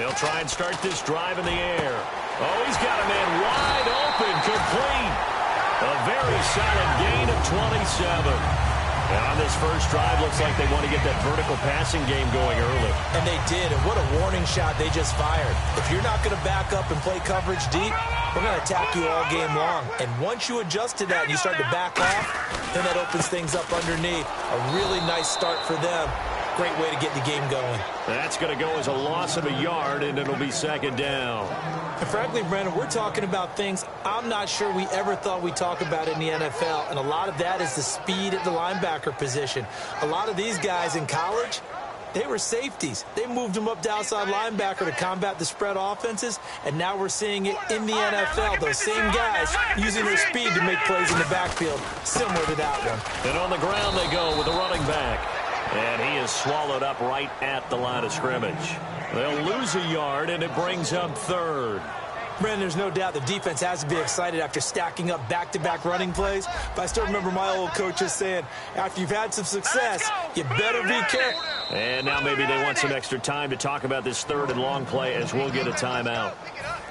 They'll try and start this drive in the air. Oh, he's got a man wide open, complete. A very solid gain of 27. And on this first drive, looks like they want to get that vertical passing game going early. And they did, and what a warning shot they just fired. If you're not going to back up and play coverage deep, we're going to attack you all game long. And once you adjust to that and you start to back off, then that opens things up underneath. A really nice start for them. Great way to get the game going. That's going to go as a loss of a yard, and it'll be second down. And frankly, Brandon, we're talking about things I'm not sure we ever thought we'd talk about in the NFL, and a lot of that is the speed at the linebacker position. A lot of these guys in college, they were safeties. They moved them up to outside linebacker to combat the spread offenses, and now we're seeing it in the NFL. Those same guys using their speed to make plays in the backfield, similar to that one. And on the ground they go with the running back. And he is swallowed up right at the line of scrimmage. They'll lose a yard, and it brings up third. Brandon, there's no doubt the defense has to be excited after stacking up back-to-back running plays. But I still remember my old coaches saying, after you've had some success, you better be careful. And now maybe they want some extra time to talk about this third and long play as we'll get a timeout.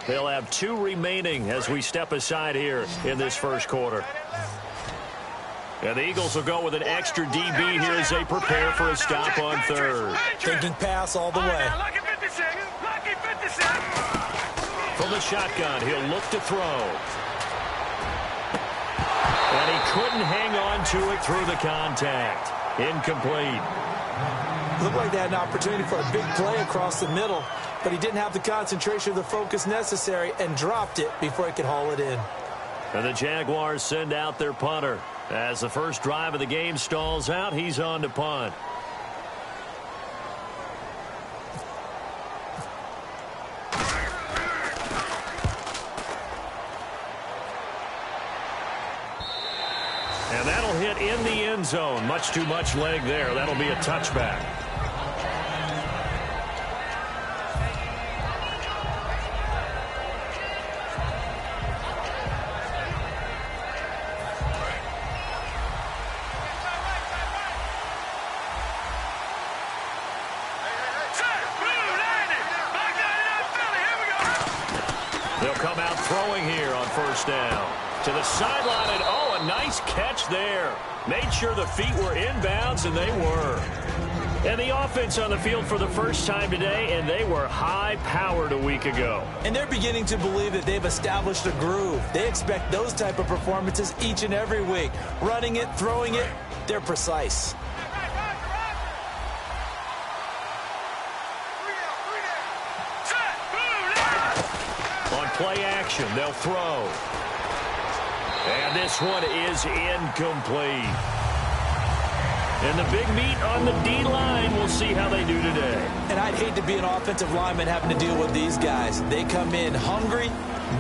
They'll have 2 remaining as we step aside here in this first quarter. And the Eagles will go with an extra DB here as they prepare for a stop on third. Thinking pass all the way. From the shotgun, he'll look to throw. And he couldn't hang on to it through the contact. Incomplete. Looked like they had an opportunity for a big play across the middle, but he didn't have the concentration or the focus necessary and dropped it before he could haul it in. And the Jaguars send out their punter. As the first drive of the game stalls out, he's on to punt. And that'll hit in the end zone. Much too much leg there. That'll be a touchback. They'll come out throwing here on first down. To the sideline, and oh, a nice catch there. Made sure the feet were inbounds, and they were. And the offense on the field for the first time today, and they were high-powered a week ago. And they're beginning to believe that they've established a groove. They expect those type of performances each and every week. Running it, throwing it, they're precise. Play action, they'll throw. And this one is incomplete. And the big meat on the D-line, we'll see how they do today. And I'd hate to be an offensive lineman having to deal with these guys. They come in hungry,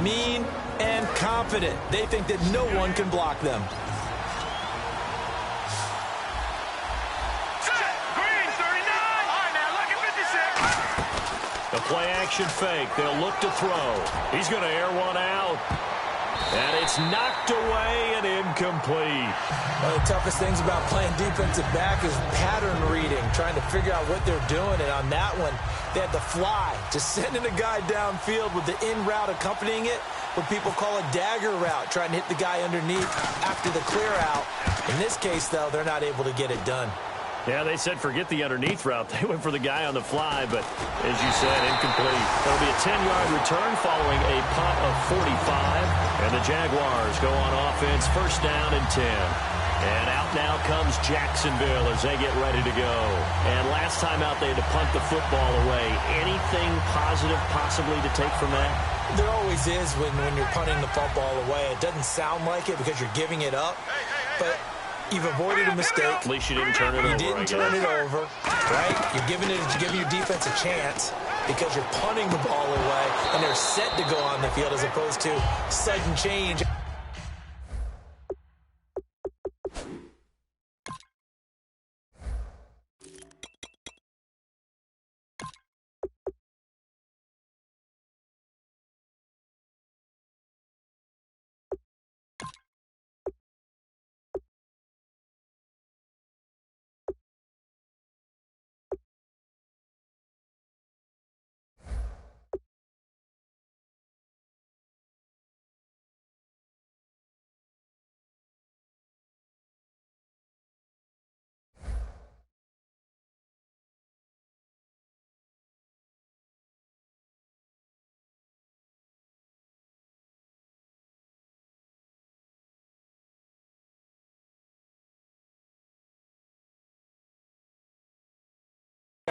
mean, and confident. They think that no one can block them. The play-action fake. They'll look to throw. He's going to air one out. And it's knocked away and incomplete. One of the toughest things about playing defensive back is pattern reading, trying to figure out what they're doing. And on that one, they had the fly, just sending a guy downfield with the in route accompanying it, what people call a dagger route, trying to hit the guy underneath after the clear out. In this case, though, they're not able to get it done. Yeah, they said forget the underneath route. They went for the guy on the fly, but as you said, incomplete. It'll be a 10-yard return following a punt of 45. And the Jaguars go on offense, first down and 10. And out now comes Jacksonville as they get ready to go. And last time out, they had to punt the football away. Anything positive possibly to take from that? There always is when you're punting the football away. It doesn't sound like it because you're giving it up, but you've avoided a mistake. At least you didn't turn it over. You didn't turn it over, right? You're giving your defense a chance because you're punting the ball away, and they're set to go on the field as opposed to sudden change.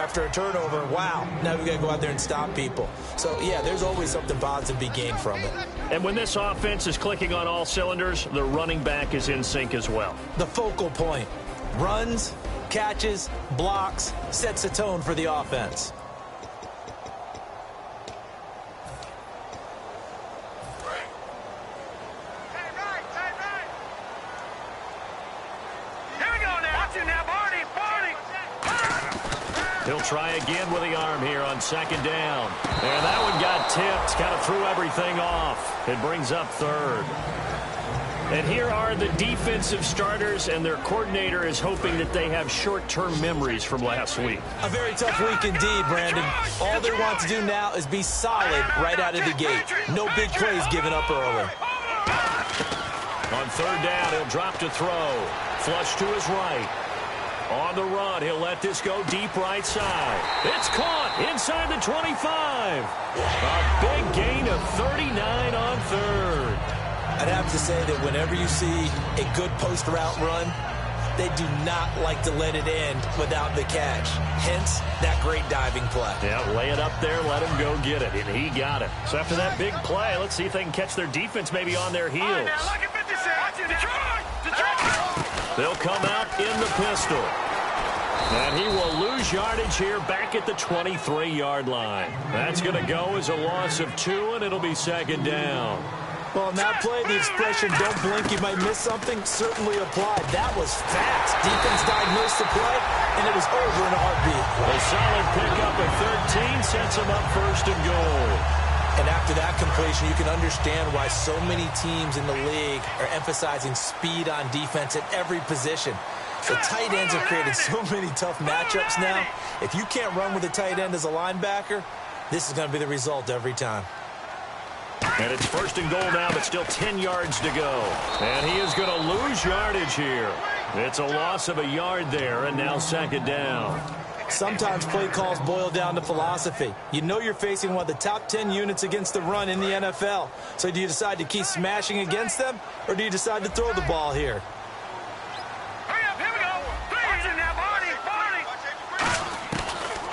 after a turnover, wow, now we got to go out there and stop people. So, yeah, there's always something positive to be gained from it. And when this offense is clicking on all cylinders, the running back is in sync as well. The focal point. Runs, catches, blocks, sets a tone for the offense. He'll try again with the arm here on second down. And that one got tipped. Kind of threw everything off. It brings up third. And here are the defensive starters, and their coordinator is hoping that they have short-term memories from last week. A very tough week indeed, Brandon. All they want to do now is be solid right out of the gate. No big plays given up early. On third down, he'll drop to throw. Flush to his right. On the run, he'll let this go deep right side. It's caught inside the 25. A big gain of 39 on third. I'd have to say that whenever you see a good post route run, they do not like to let it end without the catch. Hence, that great diving play. Yeah, lay it up there, let him go get it, and he got it. So after that big play, let's see if they can catch their defense maybe on their heels. They'll come out in the pistol. And he will lose yardage here back at the 23-yard line. That's going to go as a loss of 2, and it'll be second down. Well, in that play, the expression, don't blink, you might miss something, certainly applied. That was fast. Defense diagnosed the play, and it was over in a heartbeat. A solid pickup of 13 sets him up first and goal. And after that completion, you can understand why so many teams in the league are emphasizing speed on defense at every position. The tight ends have created so many tough matchups now. If you can't run with a tight end as a linebacker, this is going to be the result every time. And it's first and goal now, but still 10 yards to go. And he is going to lose yardage here. It's a loss of a yard there, and now second down. Sometimes play calls boil down to philosophy. You know you're facing one of the top 10 units against the run in the NFL. So do you decide to keep smashing against them, or do you decide to throw the ball here?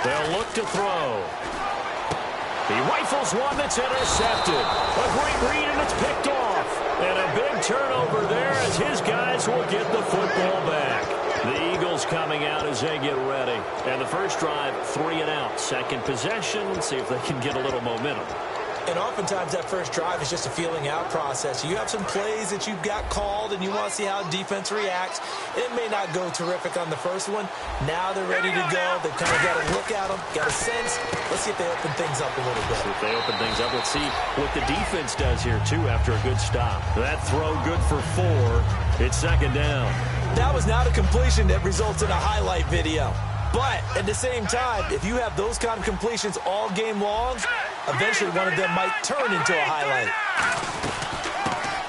They'll look to throw. He rifles one that's intercepted. A great read, and it's picked off. And a big turnover there as his guys will get the football back. The Eagles coming out as they get ready. And the first drive, 3 and out. Second possession. Let's see if they can get a little momentum. And oftentimes that first drive is just a feeling out process. You have some plays that you've got called, and you want to see how defense reacts. It may not go terrific on the first one. Now they're ready to go. They've kind of got to look at them, got a sense. Let's see if they open things up a little bit. See if they open things up. Let's see what the defense does here, too, after a good stop. That throw good for 4. It's second down. That was not a completion that results in a highlight video. But at the same time, if you have those kind of completions all game long, eventually one of them might turn into a highlight.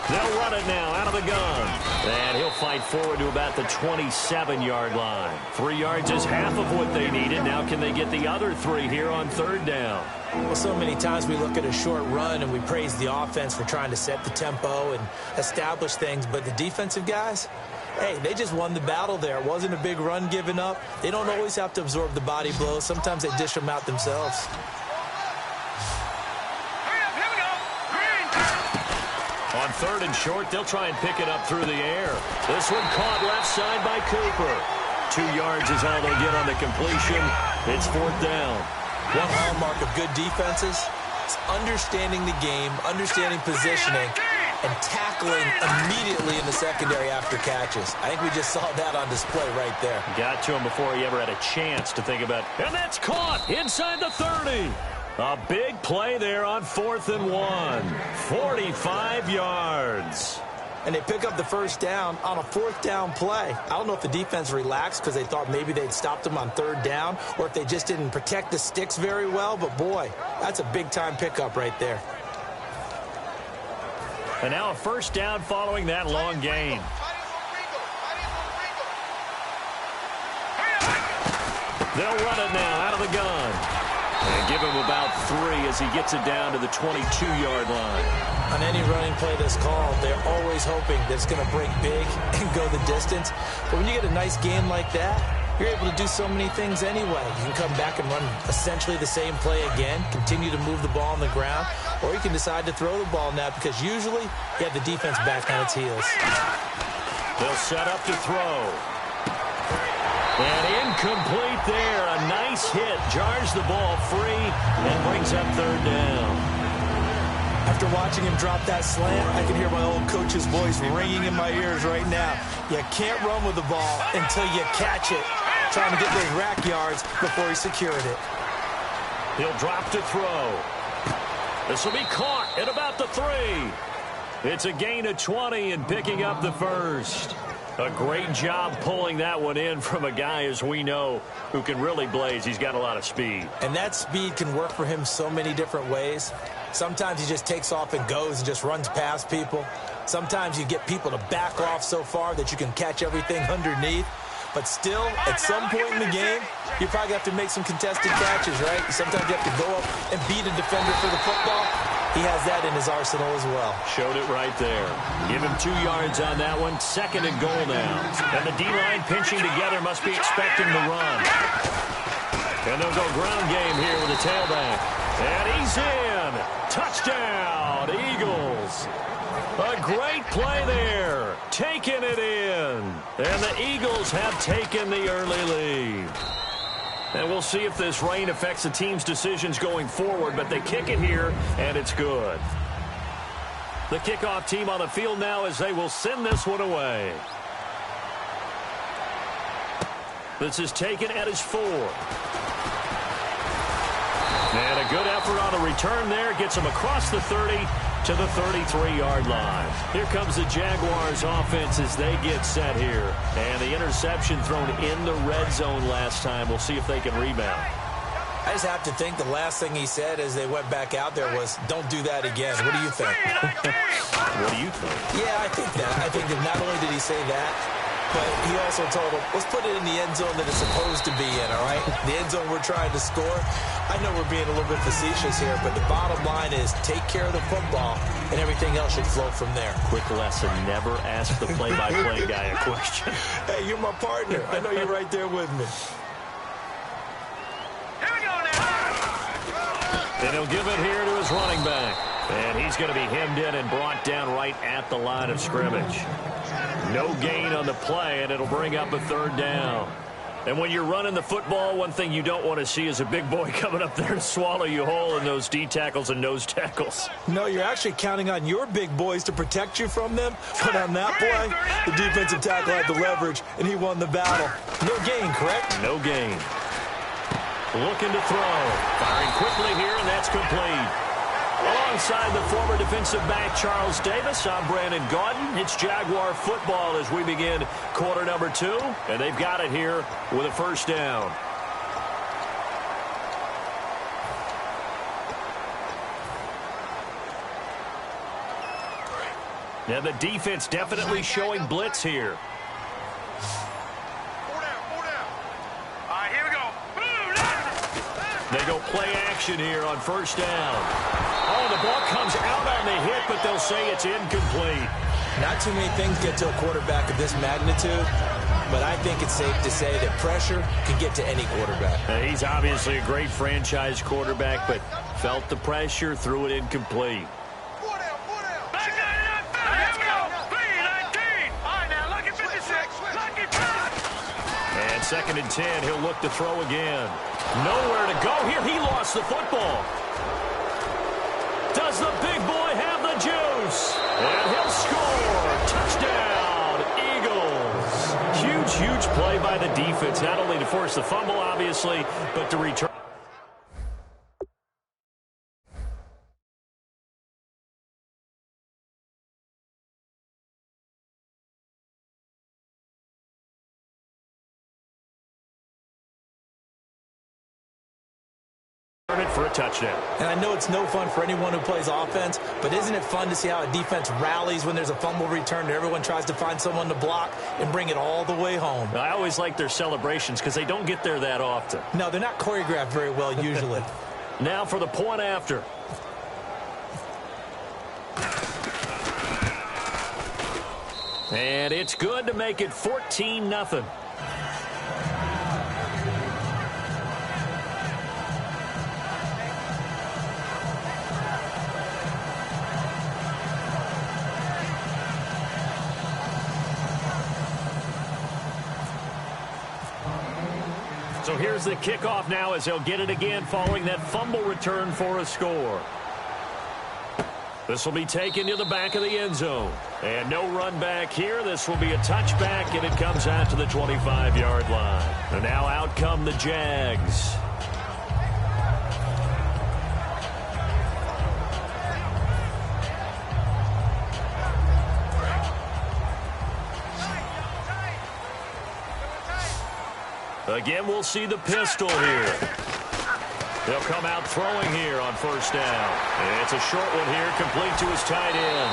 They'll run it now out of the gun. And he'll fight forward to about the 27-yard line. 3 yards is half of what they needed. Now can they get the other 3 here on third down? Well, so many times we look at a short run and we praise the offense for trying to set the tempo and establish things. But the defensive guys, hey, they just won the battle there. It wasn't a big run given up. They don't always have to absorb the body blows. Sometimes they dish them out themselves. On third and short, they'll try and pick it up through the air. This one caught left side by Cooper. 2 yards is all they get on the completion. It's fourth down. One hallmark of good defenses is understanding the game, understanding positioning, and tackling immediately in the secondary after catches. I think we just saw that on display right there. Got to him before he ever had a chance to think about it. And that's caught inside the 30. A big play there on 4th and 1. 45 yards. And they pick up the first down on a 4th down play. I don't know if the defense relaxed because they thought maybe they'd stopped them on 3rd down, or if they just didn't protect the sticks very well. But, boy, that's a big-time pickup right there. And now a first down following that long gain. They'll run it now out of the gun. And give him about 3 as he gets it down to the 22-yard line. On any running play that's called, they're always hoping that it's going to break big and go the distance. But when you get a nice game like that, you're able to do so many things anyway. You can come back and run essentially the same play again, continue to move the ball on the ground, or you can decide to throw the ball now because usually you have the defense back on its heels. They'll set up to throw. And incomplete there. A nice hit. Jars the ball free and brings up third down. After watching him drop that slant, I can hear my old coach's voice ringing in my ears right now. You can't run with the ball until you catch it. Trying to get those rack yards before he secured it. He'll drop to throw. This will be caught at about the 3. It's a gain of 20 and picking up the first. A great job pulling that one in from a guy, as we know, who can really blaze. He's got a lot of speed. And that speed can work for him so many different ways. Sometimes he just takes off and goes and just runs past people. Sometimes you get people to back off so far that you can catch everything underneath. But still, at some point in the game, you probably have to make some contested catches, right? Sometimes you have to go up and beat a defender for the football. He has that in his arsenal as well. Showed it right there. Give him 2 yards on that one. 2nd and goal now. And the D-line pinching together must be expecting the run. And they'll go ground game here with the tailback. And he's in. Touchdown, Eagles. A great play there. Taking it in. And the Eagles have taken the early lead. And we'll see if this rain affects the team's decisions going forward, but they kick it here, and it's good. The kickoff team on the field now as they will send this one away. This is taken at his 4. And a good effort on the return there. Gets him across the 30 to the 33-yard line. Here comes the Jaguars offense as they get set here. And the interception thrown in the red zone last time. We'll see if they can rebound. I just have to think the last thing he said as they went back out there was, don't do that again. What do you think? What do you think? Yeah, I think that. I think that not only did he say that, but he also told him, let's put it in the end zone that it's supposed to be in, all right? The end zone we're trying to score. I know we're being a little bit facetious here, but the bottom line is take care of the football, and everything else should flow from there. Quick lesson, never ask the play-by-play guy a question. Hey, you're my partner. I know you're right there with me. Here we go now. And he'll give it here to his running back. And he's going to be hemmed in and brought down right at the line of scrimmage. No gain on the play, and it'll bring up a 3rd down. And when you're running the football, one thing you don't want to see is a big boy coming up there to swallow you whole in those D tackles and nose tackles. No, you're actually counting on your big boys to protect you from them. But on that play, the defensive tackle had the leverage, and he won the battle. No gain, correct? No gain. Looking to throw. Firing quickly here, and that's complete. Alongside the former defensive back Charles Davis, I'm Brandon Gaudin. It's Jaguar football as we begin quarter number 2, and they've got it here with a 1st down. Now the defense definitely showing blitz here. 4 down. All right, here we go. They go play action here on 1st down. Oh, the ball comes out on the hit, but they'll say it's incomplete. Not too many things get to a quarterback of this magnitude, but I think it's safe to say that pressure can get to any quarterback. He's obviously a great franchise quarterback, but felt the pressure, threw it incomplete. 4 down. Let's go. 3-19. All right, now, lucky 56. Lucky 50. And 2nd and 10, he'll look to throw again. Nowhere to go here. He lost the football. Does the big boy have the juice? And he'll score. Touchdown, Eagles. Huge play by the defense, not only to force the fumble, obviously, but to return. For a touchdown. And I know it's no fun for anyone who plays offense, but isn't it fun to see how a defense rallies when there's a fumble return and everyone tries to find someone to block and bring it all the way home? I always like their celebrations because they don't get there that often. No, they're not choreographed very well usually. Now for the point after. And it's good to make it 14-0. So here's the kickoff now as they'll get it again following that fumble return for a score. This will be taken to the back of the end zone. And no run back here. This will be a touchback, and it comes out to the 25-yard line. And now out come the Jags. Again, we'll see the pistol here. They'll come out throwing here on first down. It's a short one here, complete to his tight end.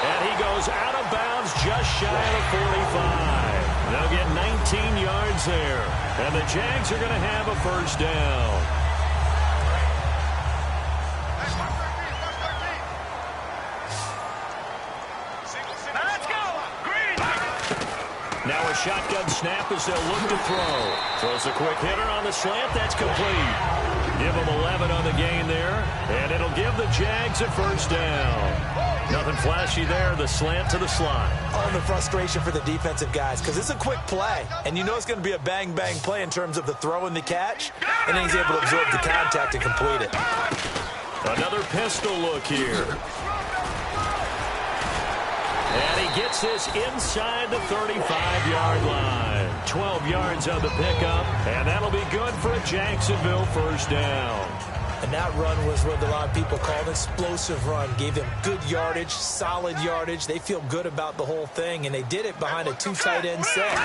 And he goes out of bounds just shy of 45. They'll get 19 yards there. And the Jags are going to have a first down. Now a shotgun snap as they'll look to throw. Throws a quick hitter on the slant. That's complete. Give them 11 on the gain there. And it'll give the Jags a first down. Nothing flashy there. The slant to the slot. Oh, the frustration for the defensive guys because it's a quick play. And you know it's going to be a bang-bang play in terms of the throw and the catch. And then he's able to absorb the contact and complete it. Another pistol look here. And he gets this inside the 35-yard line. 12 yards on the pickup, and that'll be good for a Jacksonville first down. And that run was what a lot of people call an explosive run. Gave them good yardage, solid yardage. They feel good about the whole thing, and they did it behind a two tight end set.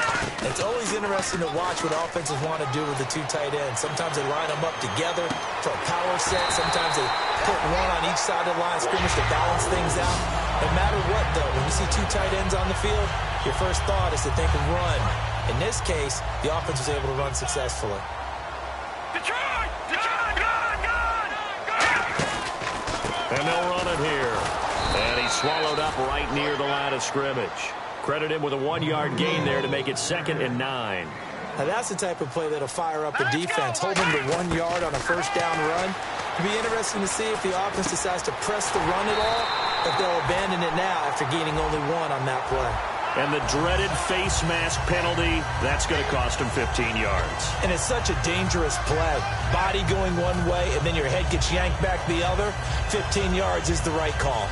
It's always interesting to watch what offenses want to do with the two tight ends. Sometimes they line them up together for a power set. Sometimes they put one on each side of the line of scrimmage to balance things out. No matter what, though, when you see two tight ends on the field, your first thought is to think of run. In this case, the offense was able to run successfully. And they'll run it here. And he's swallowed up right near the line of scrimmage. Credit him with a 1-yard gain there to make it 2nd and 9. Now that's the type of play that'll fire up the defense. Hold them to 1 yard on a first down run. It'll be interesting to see if the offense decides to press the run at all, if they'll abandon it now after gaining only 1 on that play. And the dreaded face mask penalty, that's going to cost him 15 yards. And it's such a dangerous play. Body going one way, and then your head gets yanked back the other. 15 yards is the right call.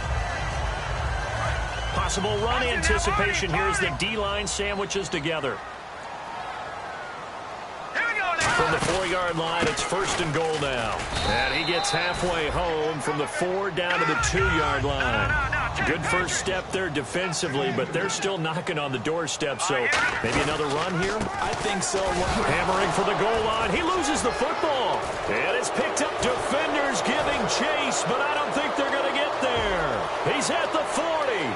Possible run anticipation here as the D-line sandwiches together. From the 4-yard line, it's 1st and goal now. And he gets halfway home from the 4 down to the 2-yard line. Good first step there defensively, but they're still knocking on the doorstep, so maybe another run here? I think so. Hammering for the goal line. He loses the football. And it's picked up. Defenders giving chase, but I don't think they're going to get there. He's at the 40,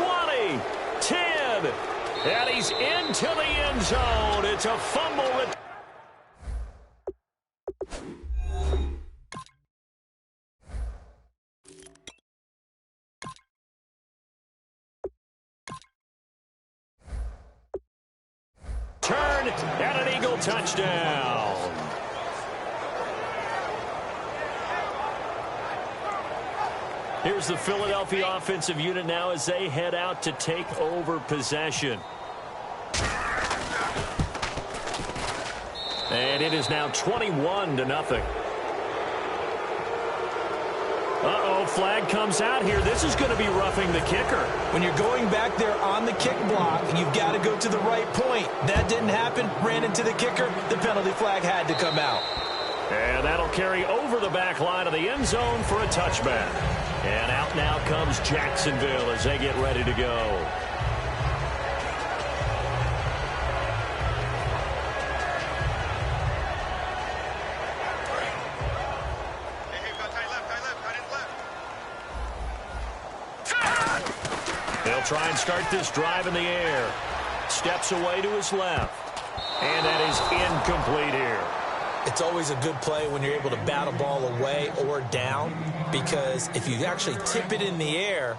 20, 10, and he's into the end zone. It's a fumble return. Turn and an Eagle touchdown. Here's the Philadelphia offensive unit now as they head out to take over possession. And it is now 21-0. Uh-oh, flag comes out here. This is going to be roughing the kicker. When you're going back there on the kick block, you've got to go to the right point. That didn't happen. Ran into the kicker. The penalty flag had to come out. And that'll carry over the back line of the end zone for a touchback. And out now comes Jacksonville as they get ready to go. They'll try and start this drive in the air. Steps away to his left. And that is incomplete here. It's always a good play when you're able to bat a ball away or down, because if you actually tip it in the air,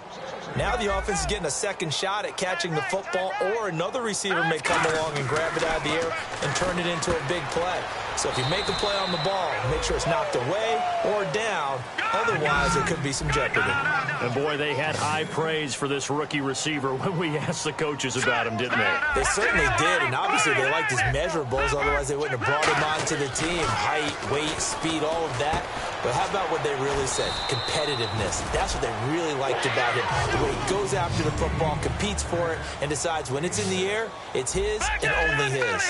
now the offense is getting a second shot at catching the football, or another receiver may come along and grab it out of the air and turn it into a big play. So if you make a play on the ball, make sure it's knocked away or down. Otherwise, there could be some jeopardy. And, boy, they had high praise for this rookie receiver when we asked the coaches about him, didn't they? They certainly did, and obviously they liked his measurables. Otherwise, they wouldn't have brought him onto the team. Height, weight, speed, all of that. But how about what they really said? Competitiveness. That's what they really liked about him. The way he goes after the football, competes for it, and decides when it's in the air, it's his and only his.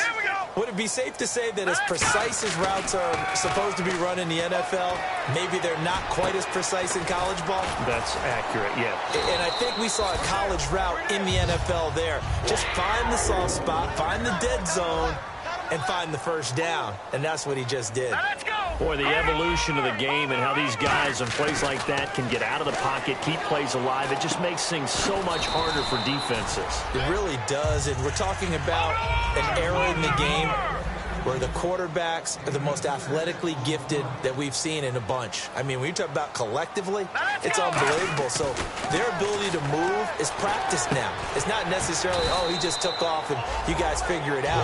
Would it be safe to say that as precise as routes are supposed to be run in the NFL, maybe they're not quite as precise in college ball? That's accurate, yeah. And I think we saw a college route in the NFL there. Just find the soft spot, find the dead zone, and find the first down. And that's what he just did. Let's go. Boy, the evolution of the game and how these guys in plays like that can get out of the pocket, keep plays alive, it just makes things so much harder for defenses. It really does, and we're talking about an era in the game where the quarterbacks are the most athletically gifted that we've seen in a bunch. I mean, when you talk about collectively, it's unbelievable. So their ability to move is practiced now. It's not necessarily, oh, he just took off and you guys figure it out.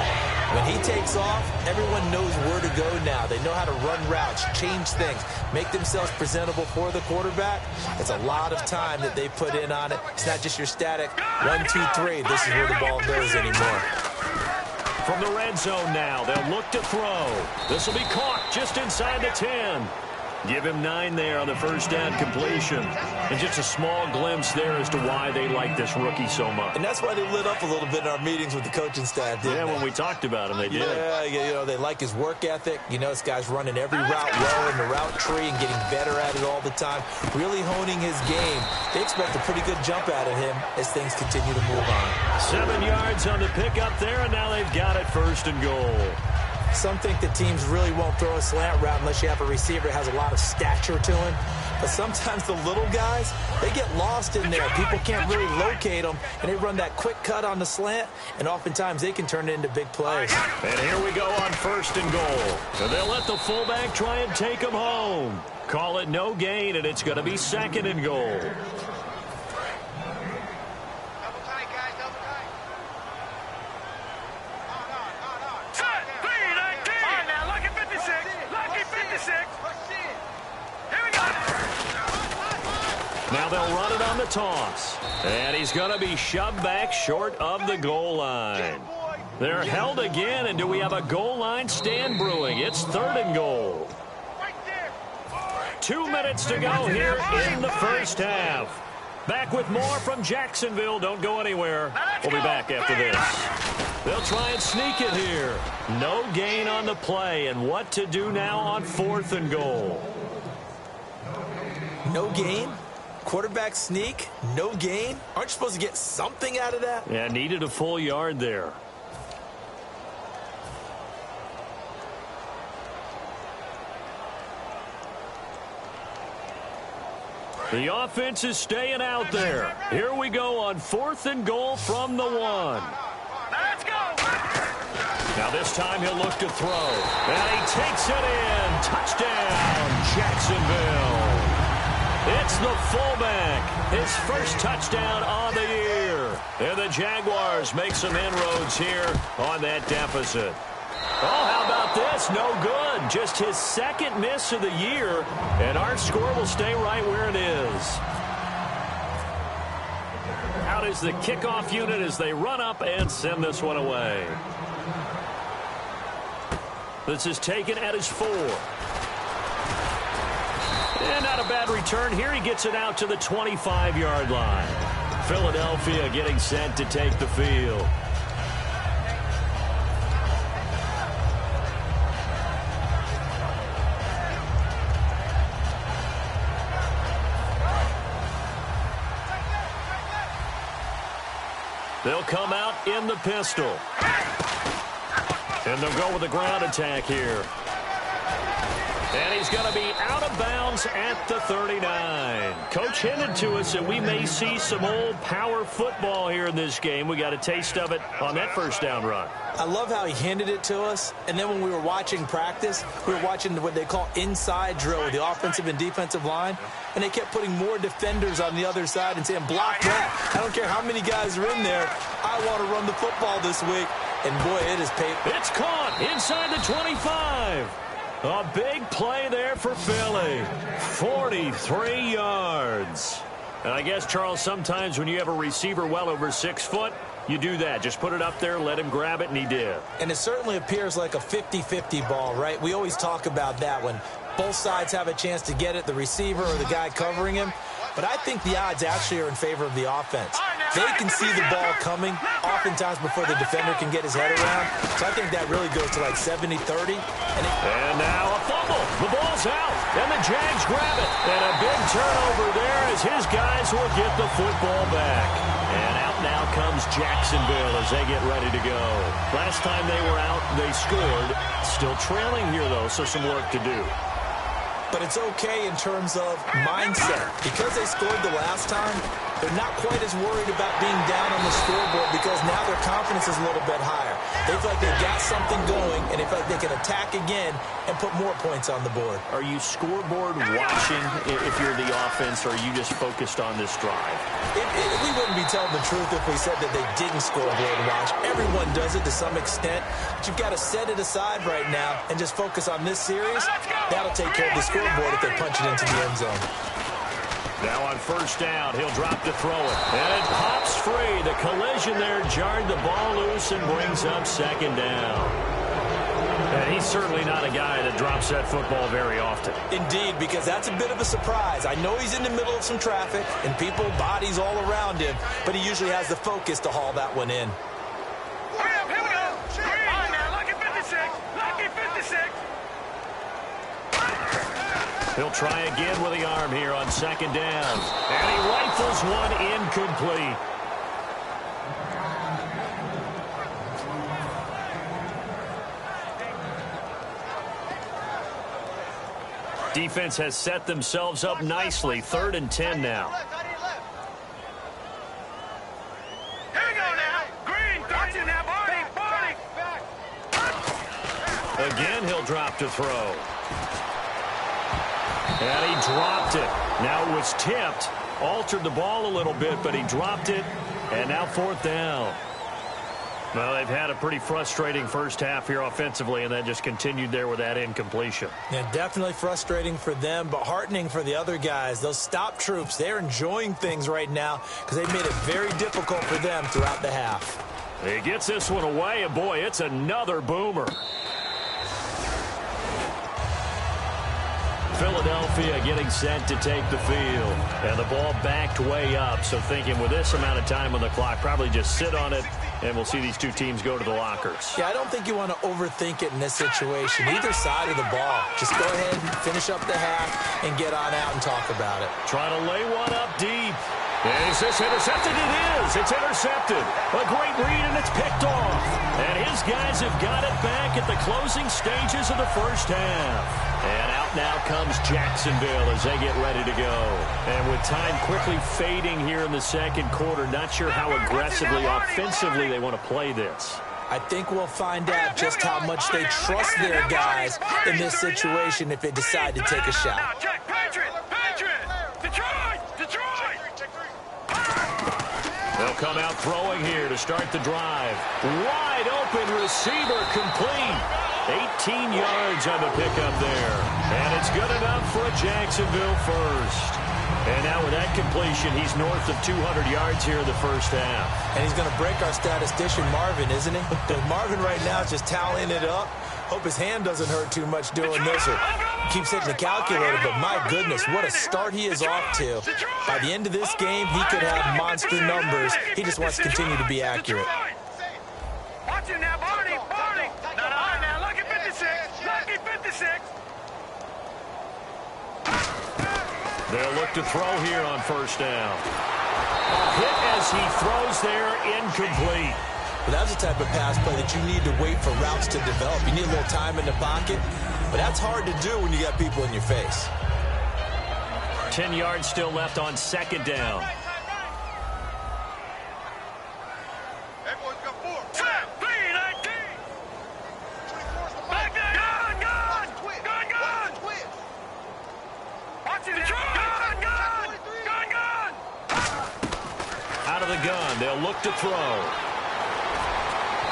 When he takes off, everyone knows where to go now. They know how to run routes, change things, make themselves presentable for the quarterback. It's a lot of time that they put in on it. It's not just your static 1, 2, 3. This is where the ball goes anymore. From the red zone now, they'll look to throw. This will be caught just inside the 10. Give him 9 there on the first down completion. And just a small glimpse there as to why they like this rookie so much. And that's why they lit up a little bit in our meetings with the coaching staff, didn't they? When we talked about him, they did. Yeah, you know, they like his work ethic. You know, this guy's running every route well in the route tree and getting better at it all the time, really honing his game. They expect a pretty good jump out of him as things continue to move on. 7 yards on the pickup there, and now they've got it 1st and goal. Some think that teams really won't throw a slant route unless you have a receiver that has a lot of stature to him. But sometimes the little guys, they get lost in there. People can't really locate them, and they run that quick cut on the slant, and oftentimes they can turn it into big plays. And here we go on 1st and goal. So they'll let the fullback try and take him home. Call it no gain, and it's going to be 2nd and goal. Now they'll run it on the toss. And he's going to be shoved back short of the goal line. They're held again, and do we have a goal line stand brewing? It's 3rd and goal. 2 minutes to go here in the first half. Back with more from Jacksonville. Don't go anywhere. We'll be back after this. They'll try and sneak it here. No gain on the play, and what to do now on 4th and goal. No gain? Quarterback sneak? No gain? Aren't you supposed to get something out of that? Yeah, needed a full yard there. The offense is staying out there. Here we go on 4th and goal from the 1. Let's go. Now this time he'll look to throw. And he takes it in. Touchdown, Jacksonville. It's the fullback. His first touchdown on the year. And the Jaguars make some inroads here on that deficit. Oh, how about this? No good. Just his 2nd miss of the year. And our score will stay right where it is. Out is the kickoff unit as they run up and send this one away. This is taken at his 4. And not a bad return here. He gets it out to the 25-yard line. Philadelphia getting set to take the field. They'll come out in the pistol. And they'll go with the ground attack here. And he's going to be out of bounds at the 39. Coach hinted to us that we may see some old power football here in this game. We got a taste of it on that first down run. I love how he hinted it to us. And then when we were watching practice, we were watching what they call inside drill with the offensive and defensive line. And they kept putting more defenders on the other side and saying, block that. I don't care how many guys are in there. I want to run the football this week. And, boy, it is paid. It's caught inside the 25. A big play there for Philly. 43 yards. And I guess, Charles, sometimes when you have a receiver well over 6 foot, you do that. Just put it up there, let him grab it, and he did. And it certainly appears like a 50-50 ball, right? We always talk about that when both sides have a chance to get it, the receiver or the guy covering him. But I think the odds actually are in favor of the offense. They can see the ball coming oftentimes before the defender can get his head around. So I think that really goes to like 70-30. And now a fumble. The ball's out. And the Jags grab it. And a big turnover there as his guys will get the football back. And out now comes Jacksonville as they get ready to go. Last time they were out, they scored. Still trailing here, though, so some work to do. But it's okay in terms of mindset. Because they scored the last time, they're not quite as worried about being down on the scoreboard because now their confidence is a little bit higher. They feel like they've got something going, and they feel like they can attack again and put more points on the board. Are you scoreboard watching if you're the offense, or are you just focused on this drive? We wouldn't be telling the truth if we said that they didn't scoreboard watch. Everyone does it to some extent. But you've got to set it aside right now and just focus on this series. That'll take care of the scoreboard if they punch it into the end zone. Now on first down, he'll drop to throw it. And it pops free. The collision there jarred the ball loose and brings up second down. And he's certainly not a guy that drops that football very often. Indeed, because that's a bit of a surprise. I know he's in the middle of some traffic and people, bodies all around him, but he usually has the focus to haul that one in. Here we go. Green. Now, lucky 56. Lucky 56. He'll try again with the arm here on second down. And he rifles one incomplete. Defense has set themselves up nicely. 3rd and 10 now. Here we go now. Green. Touching now. Barney. Again, he'll drop to throw. And he dropped it. Now it was tipped. Altered the ball a little bit, but he dropped it. And now 4th down. Well, they've had a pretty frustrating first half here offensively, and then just continued there with that incompletion. Yeah, definitely frustrating for them, but heartening for the other guys. Those stop troops, they're enjoying things right now because they've made it very difficult for them throughout the half. He gets this one away, and boy, it's another boomer. Philadelphia getting set to take the field. And the ball backed way up, so thinking with this amount of time on the clock, probably just sit on it, and we'll see these two teams go to the lockers. Yeah, I don't think you want to overthink it in this situation. Either side of the ball. Just go ahead and finish up the half and get on out and talk about it. Trying to lay one up deep. Is this intercepted? It is. It's intercepted. A great read, and it's picked off. And his guys have got it back at the closing stages of the first half. And out now comes Jacksonville as they get ready to go. And with time quickly fading here in the second quarter, not sure how aggressively, offensively they want to play this. I think we'll find out just how much they trust their guys in this situation if they decide to take a shot. They'll come out throwing here to start the drive. Wide open receiver complete. 18 yards on the pickup there. And it's good enough for a Jacksonville first. And now with that completion, he's north of 200 yards here in the first half. And he's going to break our statistician Marvin, isn't he? Because Marvin right now is just tallying it up. Hope his hand doesn't hurt too much doing this or keeps hitting the calculator. But my goodness, what a start he is off to. By the end of this game, he could have monster numbers. He just wants to continue to be accurate. Watch it now, Barney. Barney. Now, lucky 56. Lucky 56. They'll look to throw here on first down. A hit as he throws there, incomplete. Well, that's the type of pass play that you need to wait for routes to develop. You need a little time in the pocket, but that's hard to do when you got people in your face. 10 yards still left on second down. Everyone's got 4. 3-19. Back there. Gun. Watch it. Gun. Gun. Out of the gun, they'll look to throw.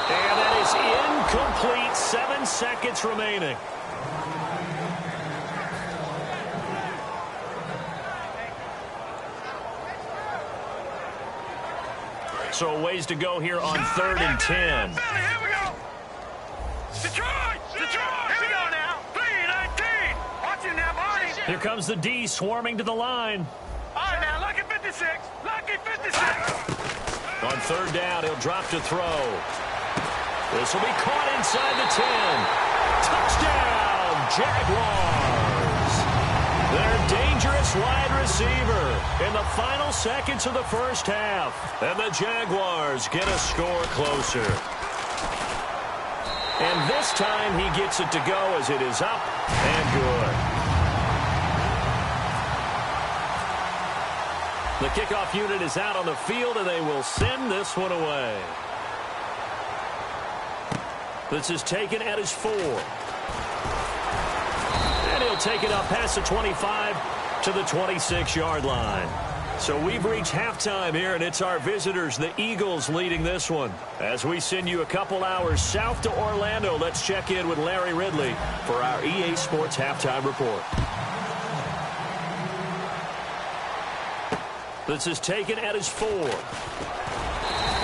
And that is is incomplete. 7 seconds remaining. So a ways to go here on 3rd and 10. Here we go. Detroit! Here we go now. 3-19. Watch him now, Barney. Here comes the D swarming to the line. All right, now, lucky 56. Lucky 56. On 3rd down, he'll drop to throw. This will be caught inside the 10. Touchdown, Jaguars. Their dangerous wide receiver in the final seconds of the first half. And the Jaguars get a score closer. And this time he gets it to go as it is up and good. The kickoff unit is out on the field, and they will send this one away. This is taken at his 4. And he'll take it up past the 25 to the 26-yard line. So we've reached halftime here, and it's our visitors, the Eagles, leading this one. As we send you a couple hours south to Orlando, let's check in with Larry Ridley for our EA Sports Halftime Report. This is taken at his 4.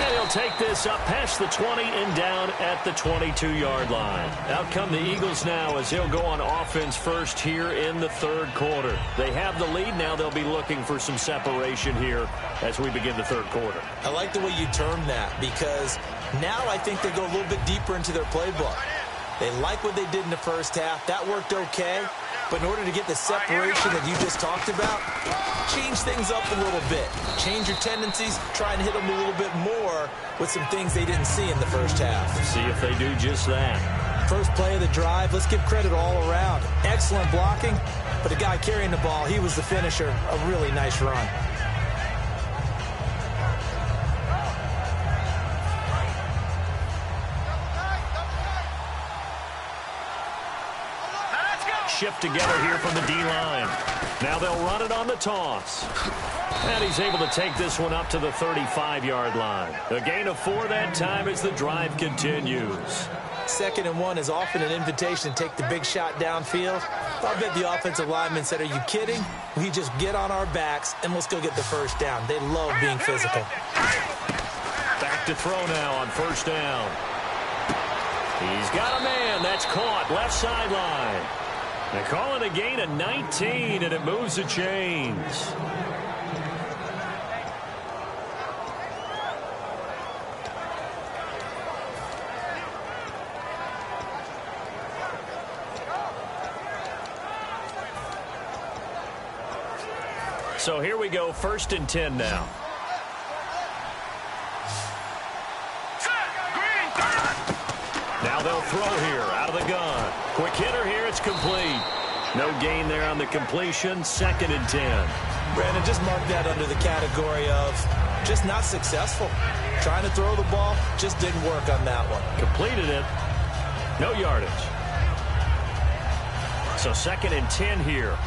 And he'll take this up past the 20 and down at the 22-yard line. Out come the Eagles now as they'll go on offense first here in the 3rd quarter. They have the lead. Now they'll be looking for some separation here as we begin the 3rd quarter. I like the way you term that, because now I think they go a little bit deeper into their playbook. They like what they did in the first half. That worked okay. But in order to get the separation that you just talked about, change things up a little bit. Change your tendencies, try and hit them a little bit more with some things they didn't see in the first half. See if they do just that. First play of the drive, let's give credit all around. Excellent blocking, but the guy carrying the ball, he was the finisher. A really nice run. Shift together here from the D-line. Now they'll run it on the toss. And he's able to take this one up to the 35-yard line. A gain of 4 that time as the drive continues. 2nd and 1 is often an invitation to take the big shot downfield. I bet the offensive lineman said, are you kidding? We just get on our backs and let's go get the first down. They love being physical. Back to throw now on 1st down. He's got a man. That's caught left sideline. They call it a gain of 19, and it moves the chains. So here we go, 1st and 10 now. Now they'll throw here out of the gun. Quick hitter here, it's complete. No gain there on the completion, 2nd and 10. Brandon, just mark that under the category of just not successful. Trying to throw the ball, just didn't work on that one. Completed it, no yardage. So 2nd and 10 here.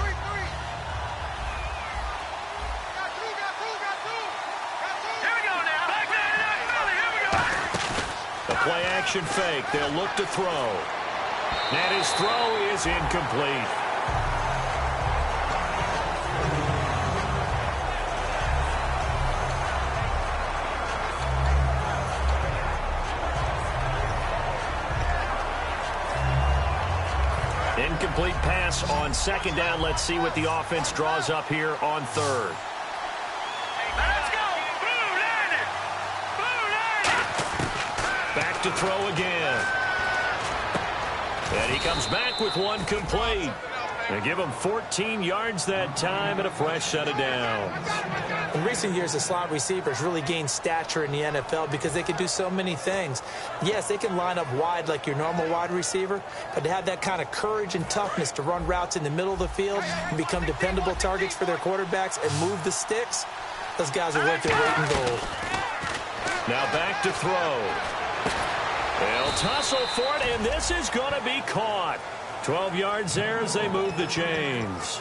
Play action fake. They'll look to throw. And his throw is incomplete. Incomplete pass on 2nd down. Let's see what the offense draws up here on 3rd. To throw again. And he comes back with one complete. They give him 14 yards that time and a fresh set of downs. In recent years, the slot receivers really gained stature in the NFL because they can do so many things. Yes, they can line up wide like your normal wide receiver, but to have that kind of courage and toughness to run routes in the middle of the field and become dependable targets for their quarterbacks and move the sticks, those guys are worth their weight in gold. Now back to throw. They'll tussle for it, and this is going to be caught. 12 yards there as they move the chains.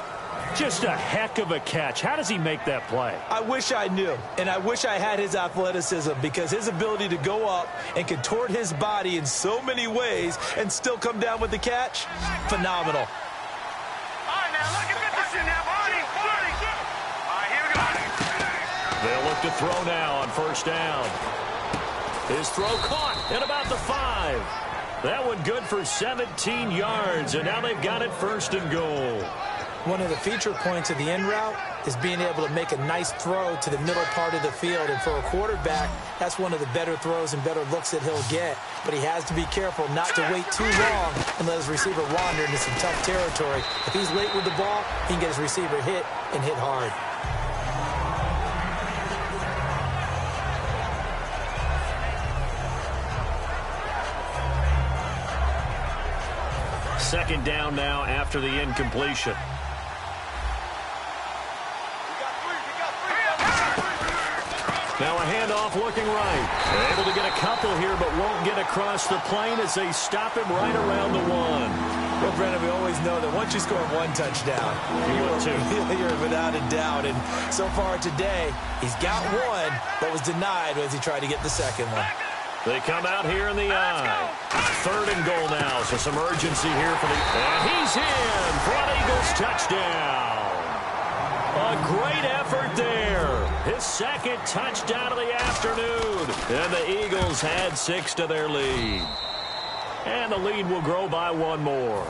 Just a heck of a catch. How does he make that play? I wish I knew, and I wish I had his athleticism, because his ability to go up and contort his body in so many ways and still come down with the catch, phenomenal. All right, now, look at this now, buddy. All right, here we go. They'll look to throw now on first down. His throw caught at about the 5. That one good for 17 yards, and now they've got it first and goal. One of the feature points of the end route is being able to make a nice throw to the middle part of the field. And for a quarterback, that's one of the better throws and better looks that he'll get. But he has to be careful not to wait too long and let his receiver wander into some tough territory. If he's late with the ball, he can get his receiver hit and hit hard. Second down now after the incompletion. Now a handoff looking right. Able to get a couple here, but won't get across the plane as they stop him right around the 1. Well, Brennan, we always know that once you score one touchdown, you're without a doubt. And so far today, he's got one, but was denied as he tried to get the second one. They come out here in the eye. Third and goal now, so some urgency here for the... And he's in for an Eagles touchdown. A great effort there. His second touchdown of the afternoon. And the Eagles add 6 to their lead. And the lead will grow by 1 more.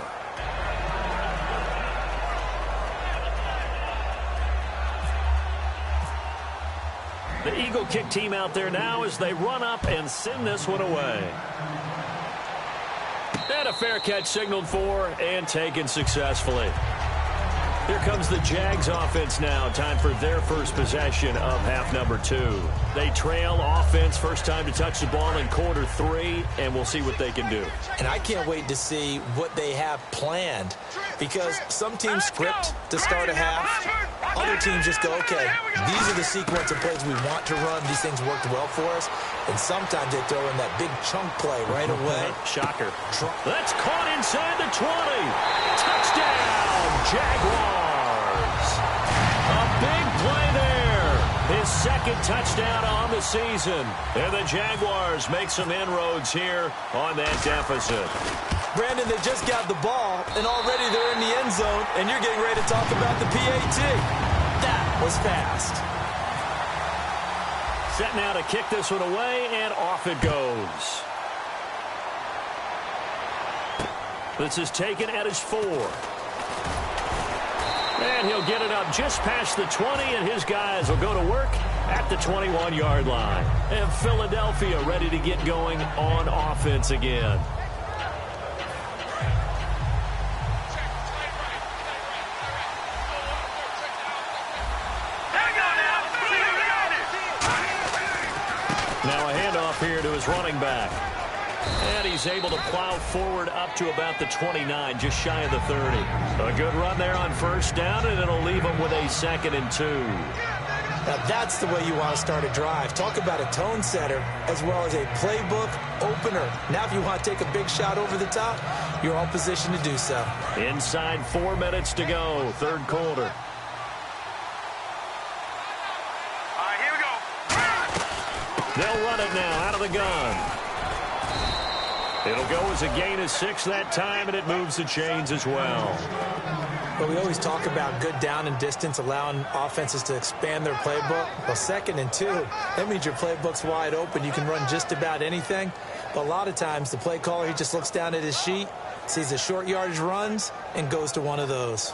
The Eagle kick team out there now as they run up and send this one away. And a fair catch signaled for and taken successfully. Here comes the Jags offense now. Time for their first possession of half number 2. They trail offense, first time to touch the ball in quarter 3, and we'll see what they can do. And I can't wait to see what they have planned, because some teams script to start a half. Other teams just go, okay, these are the sequence of plays we want to run. These things worked well for us. And sometimes they throw in that big chunk play right away. Shocker. That's caught inside the 20. Touchdown, Jaguars. A big play there. His second touchdown on the season. And the Jaguars make some inroads here on that deficit. Brandon, they just got the ball, and already they're in the end zone, and you're getting ready to talk about the PAT. That was fast. Set now to kick this one away, and off it goes. This is taken at his 4. And he'll get it up just past the 20, and his guys will go to work at the 21-yard line. And Philadelphia ready to get going on offense again. Now a handoff here to his running back. And he's able to plow forward up to about the 29, just shy of the 30. A good run there on first down, and it'll leave him with a 2nd and 2. Now that's the way you want to start a drive. Talk about a tone setter as well as a playbook opener. Now if you want to take a big shot over the top, you're all positioned to do so. Inside 4 minutes to go, third quarter. They'll run it now out of the gun. It'll go as a gain of 6 that time, and it moves the chains as well. But we always talk about good down and distance, allowing offenses to expand their playbook. Well, 2nd and 2, that means your playbook's wide open. You can run just about anything. But a lot of times, the play caller, he just looks down at his sheet, sees the short yardage runs, and goes to one of those.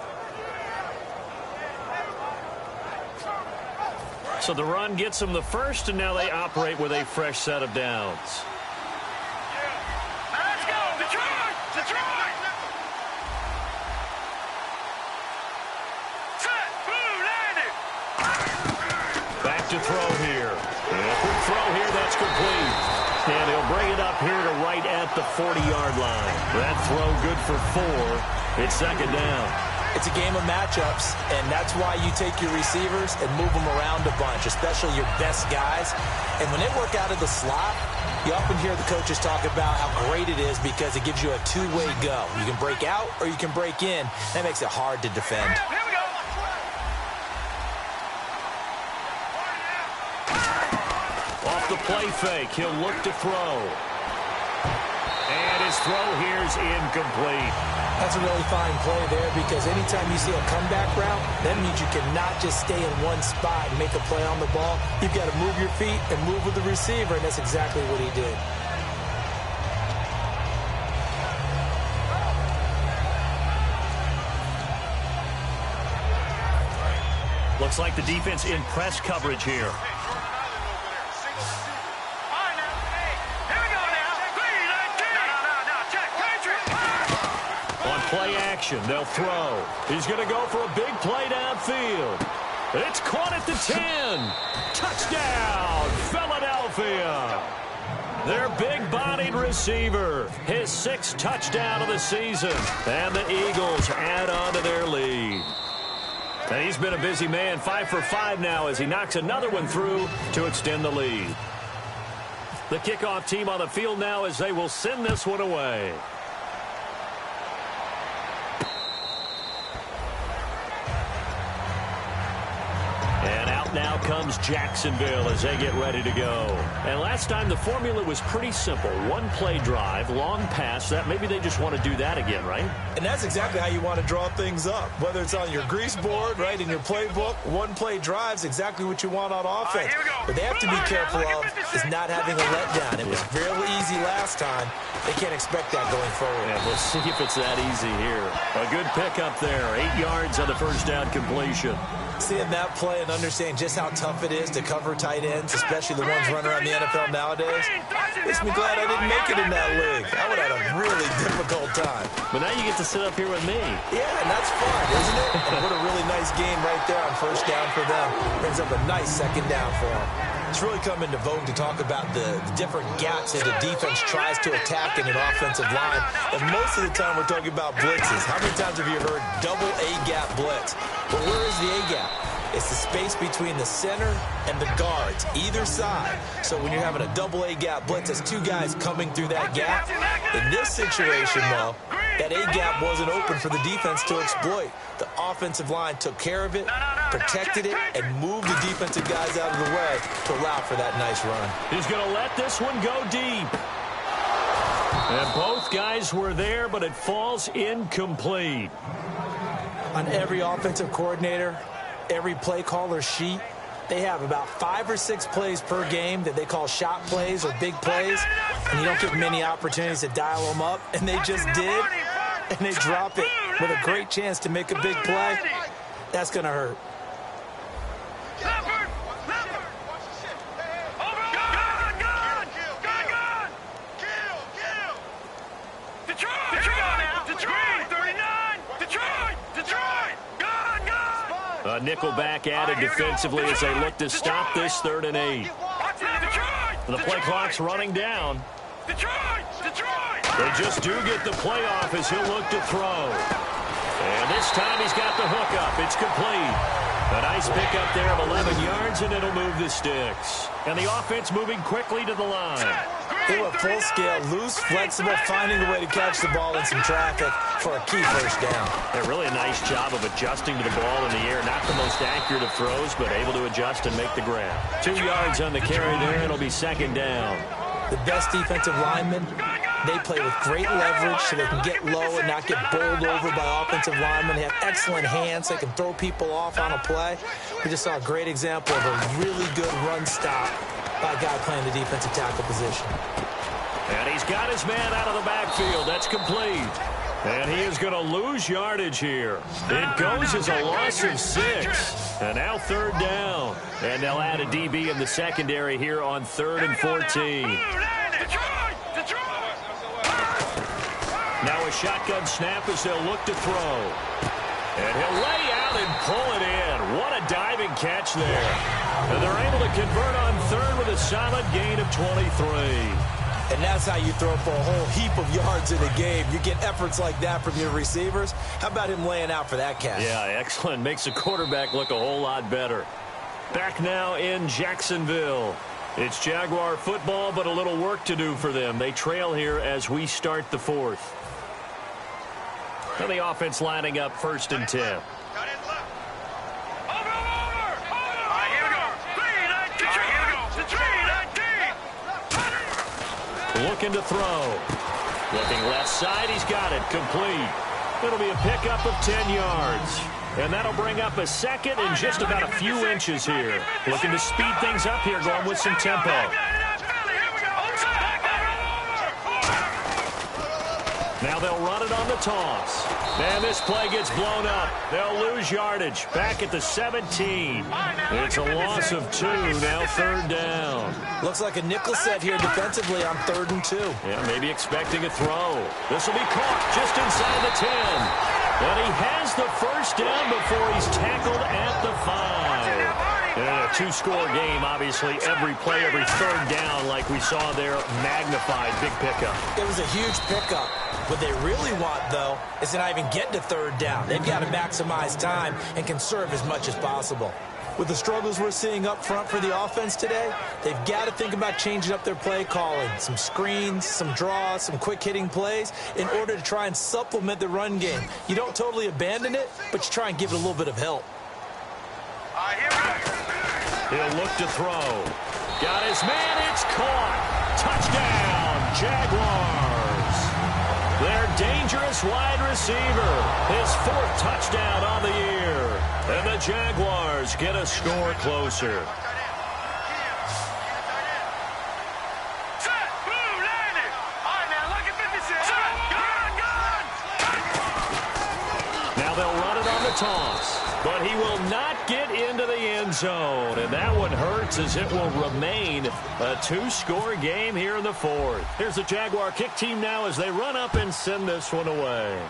So the run gets them the first, and now they operate with a fresh set of downs. Let's go, Detroit! Detroit! Set, blue, landed! Back to throw here. And a quick throw here, that's complete. And he'll bring it up here to right at the 40-yard line. That throw good for 4. It's 2nd down. It's a game of matchups, and that's why you take your receivers and move them around a bunch, especially your best guys. And when they work out of the slot, you often hear the coaches talk about how great it is because it gives you a two-way go. You can break out or you can break in. That makes it hard to defend. Here we go. play fake. He'll look to throw. And his throw here is incomplete. That's a really fine play there, because anytime you see a comeback route, that means you cannot just stay in one spot and make a play on the ball. You've got to move your feet and move with the receiver, and that's exactly what he did. Looks like the defense in press coverage here. On play action, they'll throw. He's going to go for a big play downfield. It's caught at the 10. Touchdown, Philadelphia. Their big-bodied receiver, his 6th touchdown of the season. And the Eagles add on to their lead. And he's been a busy man, 5 for 5 now as he knocks another one through to extend the lead. The kickoff team on the field now as they will send this one away. And out now comes Jacksonville as they get ready to go. And last time the formula was pretty simple. One play drive, long pass. That maybe they just want to do that again, right? And that's exactly how you want to draw things up. Whether it's on your grease board, right, in your playbook, one play drive's exactly what you want on offense. What they have to be careful of is not having a letdown. It was fairly easy last time. They can't expect that going forward. Yeah, we'll see if it's that easy here. A good pickup there. 8 yards on the first down completion. Seeing that play and understanding just how tough it is to cover tight ends, especially the ones running around the NFL nowadays, makes me glad I didn't make it in that league. I would have had a really difficult time. But now you get to sit up here with me. Yeah, and that's fun, isn't it? And what a really nice game right there on first down for them. Brings up a nice second down for them. It's really come into vogue to talk about the different gaps that a defense tries to attack in an offensive line. And most of the time we're talking about blitzes. How many times have you heard double A-gap blitz? But where is the A-gap? It's the space between the center and the guards, either side. So when you're having a double A-gap blitz, there's 2 guys coming through that gap. In this situation, though, that A-gap wasn't open for the defense to exploit. The offensive line took care of it, protected it, and moved the defensive guys out of the way to allow for that nice run. He's going to let this one go deep. And both guys were there, but it falls incomplete. On every offensive coordinator, every play caller sheet, they have about 5 or 6 plays per game that they call shot plays or big plays, and you don't get many opportunities to dial them up, and they just did, and they drop it with a great chance to make a big play. That's going to hurt. A nickelback added defensively as they look to stop this 3rd and 8. The play clock's running down. They just do get the play off as he'll look to throw. And this time he's got the hook up. It's complete. A nice pickup there of 11 yards, and it'll move the sticks. And the offense moving quickly to the line. They were full scale, loose, flexible, finding a way to catch the ball in some traffic for a key first down. They're really a nice job of adjusting to the ball in the air. Not the most accurate of throws, but able to adjust and make the grab. 2 yards on the carry there, and it'll be 2nd down. The best defensive linemen, they play with great leverage so they can get low and not get bowled over by offensive linemen. They have excellent hands. They can throw people off on a play. We just saw a great example of a really good run stop by a guy playing the defensive tackle position. And he's got his man out of the backfield. That's complete. And he is going to lose yardage here. It goes as a loss of 6. And now 3rd down. And they'll add a DB in the secondary here on 3rd and 14. Now a shotgun snap as they'll look to throw. And he'll lay out and pull it in. What a diving catch there. And they're able to convert on 3rd with a solid gain of 23. And that's how you throw for a whole heap of yards in a game. You get efforts like that from your receivers. How about him laying out for that catch? Yeah, excellent. Makes the quarterback look a whole lot better. Back now in Jacksonville. It's Jaguar football, but a little work to do for them. They trail here as we start the 4th. And the offense lining up 1st and 10. Looking to throw. Looking left side. He's got it. Complete. It'll be a pickup of 10 yards. And that'll bring up a second and just about a few inches here. Looking to speed things up here, going with some tempo. Now they'll run it on the toss. And this play gets blown up. They'll lose yardage. Back at the 17. It's a loss of 2. Now 3rd down. Looks like a nickel set here defensively on 3rd and 2. Yeah, maybe expecting a throw. This will be caught just inside the 10. And he has the first down before he's tackled at the 5. In a 2-score game, obviously, every play, every 3rd down, like we saw there, magnified. Big pickup. It was a huge pickup. What they really want, though, is to not even get to 3rd down. They've got to maximize time and conserve as much as possible. With the struggles we're seeing up front for the offense today, they've got to think about changing up their play calling. Some screens, some draws, some quick-hitting plays in order to try and supplement the run game. You don't totally abandon it, but you try and give it a little bit of help. He'll look to throw. Got his man. It's caught. Touchdown, Jaguars. Their dangerous wide receiver. His 4th touchdown on the year. And the Jaguars get a score closer. Now they'll run it on the toss. But he will not get into the end zone. And that one hurts as it will remain a 2-score game here in the 4th. Here's the Jaguar kick team now as they run up and send this one away.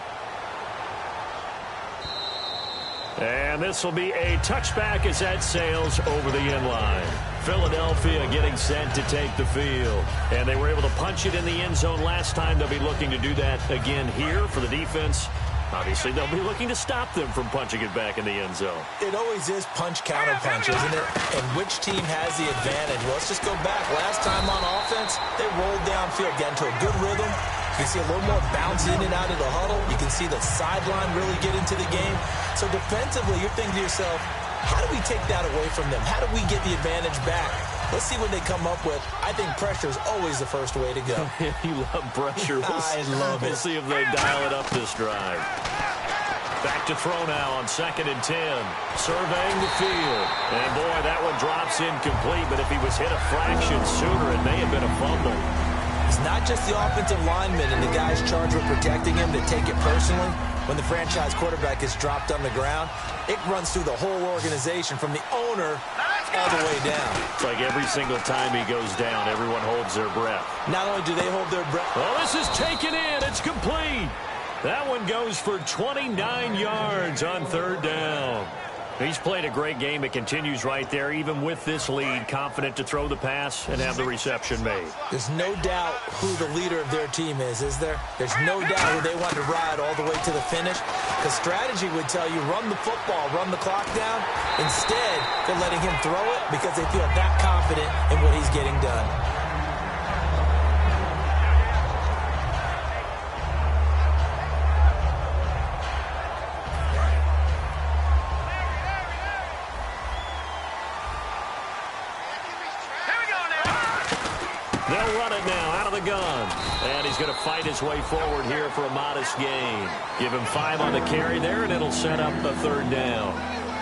And this will be a touchback as that sails over the end line. Philadelphia getting set to take the field. And they were able to punch it in the end zone last time. They'll be looking to do that again here for the defense. Obviously, they'll be looking to stop them from punching it back in the end zone. It always is punch-counter-punch, isn't it? And which team has the advantage? Well, let's just go back. Last time on offense, they rolled downfield, got into a good rhythm. You can see a little more bounce in and out of the huddle. You can see the sideline really get into the game. So defensively, you're thinking to yourself, how do we take that away from them? How do we get the advantage back? Let's see what they come up with. I think pressure is always the first way to go. You love pressure. I love it. We'll see if they dial it up this drive. Back to throw now on 2nd and 10. Surveying the field. And, boy, that one drops incomplete. But if he was hit a fraction sooner, it may have been a fumble. It's not just the offensive linemen and the guys charged with protecting him that take it personally. When the franchise quarterback is dropped on the ground, it runs through the whole organization from the owner all the way down. It's like every single time he goes down, everyone holds their breath. Not only do they hold their breath. Well, this is taken in. It's complete. That one goes for 29 yards on 3rd down. He's played a great game. It continues right there, even with this lead, confident to throw the pass and have the reception made. There's no doubt who the leader of their team is there? There's no doubt who they want to ride all the way to the finish. Because strategy would tell you, run the football, run the clock down. Instead, they're letting him throw it because they feel that confident in what he's getting done. They'll run it now out of the gun. And he's going to fight his way forward here for a modest gain. Give him 5 on the carry there, and it'll set up a 3rd down.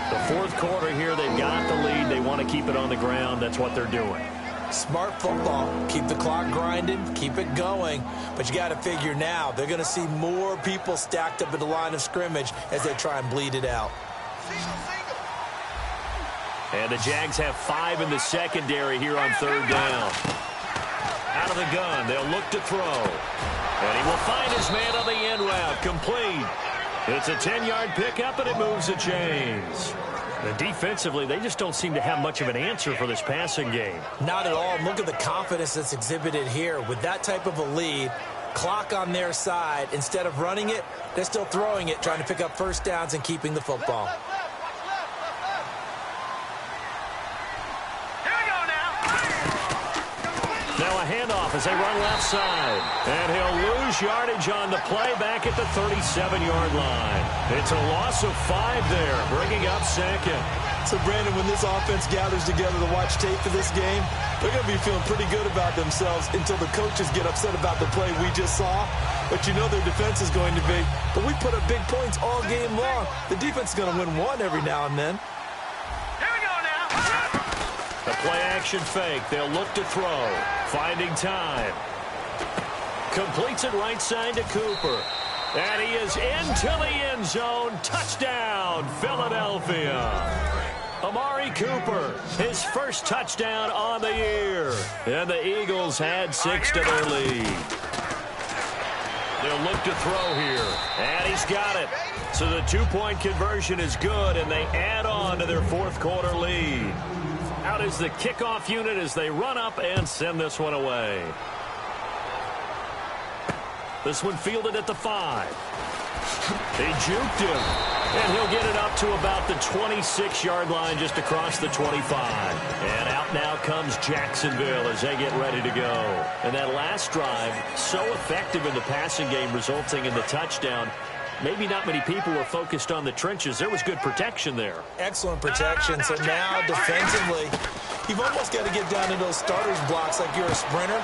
The 4th quarter here, they've got the lead. They want to keep it on the ground. That's what they're doing. Smart football. Keep the clock grinding. Keep it going. But you got to figure now, they're going to see more people stacked up at the line of scrimmage as they try and bleed it out. And the Jags have 5 in the secondary here on 3rd down. Out of the gun, they'll look to throw. And he will find his man on the end route, complete. It's a 10-yard pickup, and it moves the chains. And defensively, they just don't seem to have much of an answer for this passing game. Not at all. Look at the confidence that's exhibited here. With that type of a lead, clock on their side, instead of running it, they're still throwing it, trying to pick up first downs and keeping the football. Now a handoff as as they run left side. And he'll lose yardage on the play back at the 37-yard line. It's a loss of 5 there, bringing up second. So, Brandon, when this offense gathers together to watch tape for this game, they're going to be feeling pretty good about themselves until the coaches get upset about the play we just saw. But you know their defense is going to be. But we put up big points all game long. The defense is going to win one every now and then. Here we go now. The play-action fake. They'll look to throw. Finding time. Completes it right side to Cooper. And he is into the end zone. Touchdown, Philadelphia. Amari Cooper, his first touchdown on the year. And the Eagles add 6 to their lead. They'll look to throw here. And he's got it. So the 2-point conversion is good, and they add on to their fourth quarter lead. Out is the kickoff unit as they run up and send this one away. This one fielded at the 5. They juked him, and he'll get it up to about the 26-yard line just across the 25. And out now comes Jacksonville as they get ready to go. And that last drive, so effective in the passing game, resulting in the touchdown. Maybe not many people were focused on the trenches. There was good protection there. Excellent protection. So now defensively, you've almost got to get down to those starters blocks like you're a sprinter.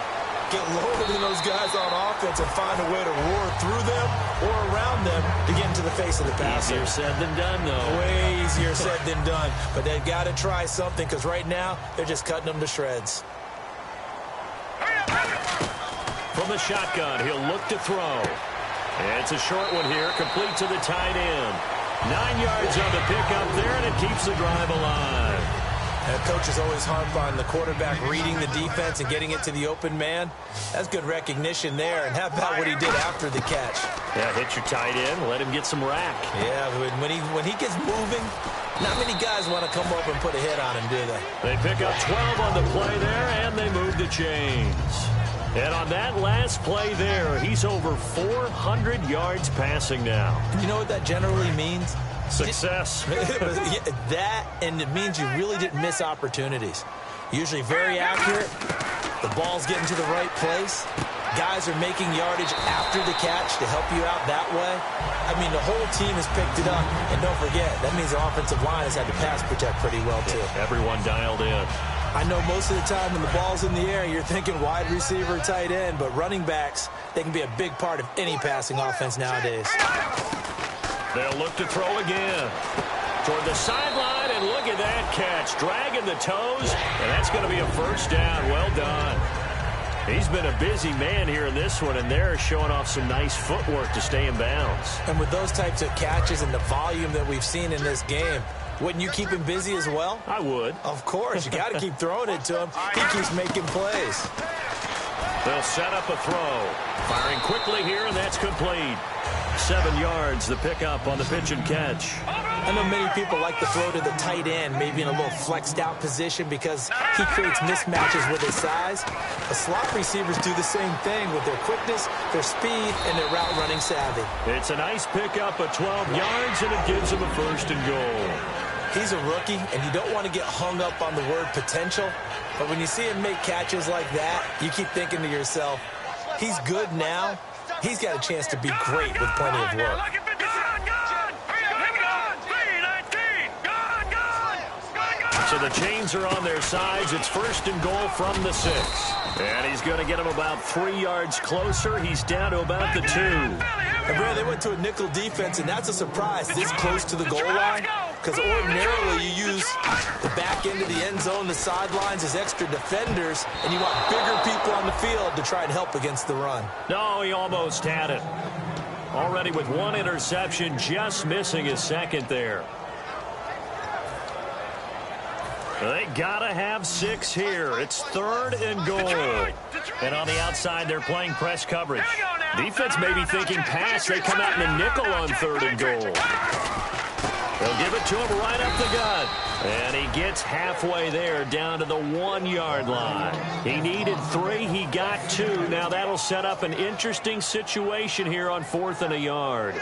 Get lower than those guys on offense and find a way to roar through them or around them to get into the face of the passer. Easier said than done, though. Way easier said than done. But they've got to try something because right now they're just cutting them to shreds. From the shotgun, he'll look to throw. And it's a short one here, complete to the tight end. 9 yards on the pickup there, and it keeps the drive alive. Coaches always harp on the quarterback reading the defense and getting it to the open man. That's good recognition there. And how about what he did after the catch? Yeah, hit your tight end, let him get some rack. Yeah, when he gets moving, not many guys want to come up and put a hit on him, do they? They pick up 12 on the play there, and they move the chains. And on that last play there, he's over 400 yards passing now. You know what that generally means? Success. That, and it means you really didn't miss opportunities. Usually very accurate. The ball's getting to the right place. Guys are making yardage after the catch to help you out that way. I mean, the whole team has picked it up. And don't forget, that means the offensive line has had to pass protect pretty well, too. Yeah, everyone dialed in. I know most of the time when the ball's in the air, you're thinking wide receiver, tight end, but running backs, they can be a big part of any passing offense nowadays. They'll look to throw again. Toward the sideline, and look at that catch. Dragging the toes, and that's going to be a first down. Well done. He's been a busy man here in this one, and they're showing off some nice footwork to stay in bounds. And with those types of catches and the volume that we've seen in this game, wouldn't you keep him busy as well? I would. Of course. You got to keep throwing it to him. He keeps making plays. They'll set up a throw. Firing quickly here, and that's complete. 7 yards, the pickup on the pitch and catch. I know many people like to throw to the tight end, maybe in a little flexed out position because he creates mismatches with his size. The slot receivers do the same thing with their quickness, their speed, and their route running savvy. It's a nice pickup of 12 yards, and it gives him a first and goal. He's a rookie, and you don't want to get hung up on the word potential. But when you see him make catches like that, you keep thinking to yourself, he's good now. He's got a chance to be great with plenty of work. So the chains are on their sides. It's first and goal from the 6. And he's going to get him about 3 yards closer. He's down to about the 2. And, Brad, they went to a nickel defense, and that's a surprise this close to the goal line. Because ordinarily you use the back end of the end zone, the sidelines as extra defenders, and you want bigger people on the field to try and help against the run. No, he almost had it. Already with 1 interception, just missing his second there. They gotta have 6 here. It's 3rd and goal. And on the outside, they're playing press coverage. Defense may be thinking pass. They come out in a nickel on 3rd and goal. They'll give it to him right up the gut. And he gets halfway there, down to the 1-yard line. He needed 3. He got 2. Now that'll set up an interesting situation here on 4th and a yard.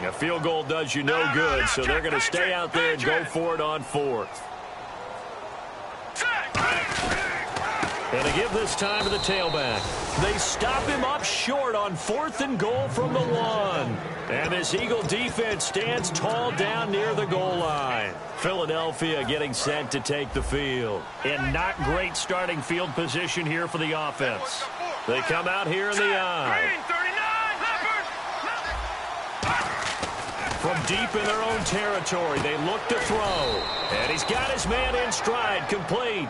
A field goal does you no good, so they're going to stay out there and go for it on 4th. And they give this time to the tailback. They stop him up short on 4th and goal from the 1. And this Eagle defense stands tall down near the goal line. Philadelphia getting set to take the field. In not great starting field position here for the offense. They come out here in the eye. From deep in their own territory, they look to throw. And he's got his man in stride, complete.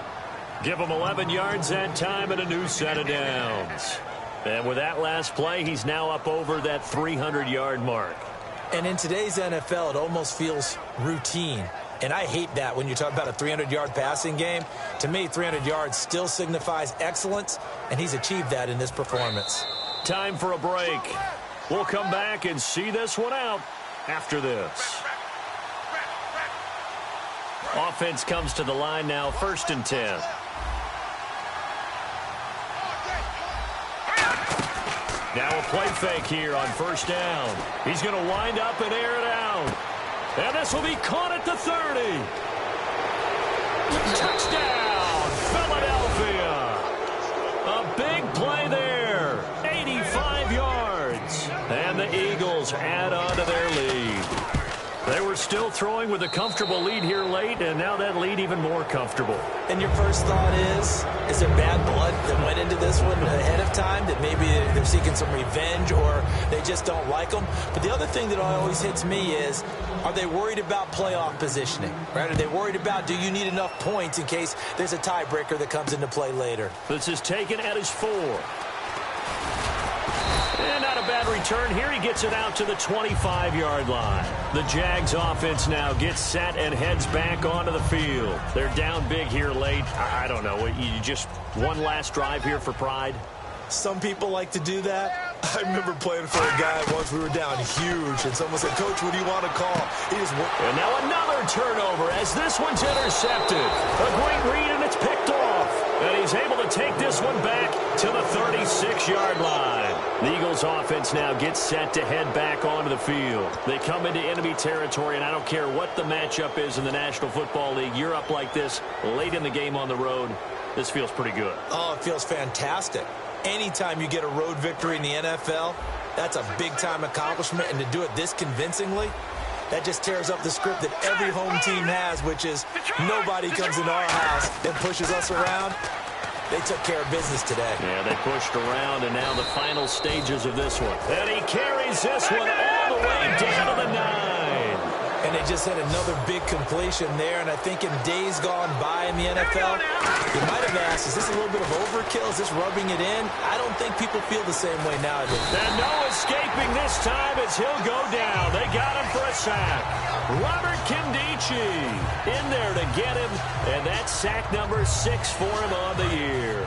Give him 11 yards that time and a new set of downs. And with that last play, he's now up over that 300-yard mark. And in today's NFL, it almost feels routine. And I hate that when you talk about a 300-yard passing game. To me, 300 yards still signifies excellence, and he's achieved that in this performance. Time for a break. We'll come back and see this one out after this. Offense comes to the line now, 1st and 10. Now a play fake here on 1st down. He's going to wind up and air it out. And this will be caught at the 30. Touchdown, Philadelphia. A big play there. 85 yards. And the Eagles add on to their lead. They were still throwing with a comfortable lead here late, and now that lead even more comfortable. And your first thought is there bad blood that went into this one ahead of time, that maybe they're seeking some revenge or they just don't like them? But the other thing that always hits me is, are they worried about playoff positioning? Right? Are they worried about, do you need enough points in case there's a tiebreaker that comes into play later? This is taken at his 4. And not a bad return here. He gets it out to the 25-yard line. The Jags offense now gets set and heads back onto the field. They're down big here late. I don't know. You just one last drive here for pride? Some people like to do that. I remember playing for a guy once. We were down huge, and someone said, "Coach, what do you want to call?" And now another turnover as this one's intercepted. A great read, and it's picked off. And he's able to take this one back to the 36-yard line. The Eagles offense now gets set to head back onto the field. They come into enemy territory, and I don't care what the matchup is in the National Football League. You're up like this late in the game on the road. This feels pretty good. Oh, it feels fantastic. Anytime you get a road victory in the NFL, that's a big-time accomplishment, and to do it this convincingly, that just tears up the script that every home team has, which is nobody comes into our house and pushes us around. They took care of business today. Yeah, they pushed around, and now the final stages of this one. And he carries this one all the way down to the 9. And they just had another big completion there, and I think in days gone by in the NFL, you might have asked, is this a little bit of overkill? Is this rubbing it in? I don't think people feel the same way nowadays. And no escaping this time as he'll go down. They got him for a sack. Robert Kindici in there to get him, and that's sack number 6 for him on the year.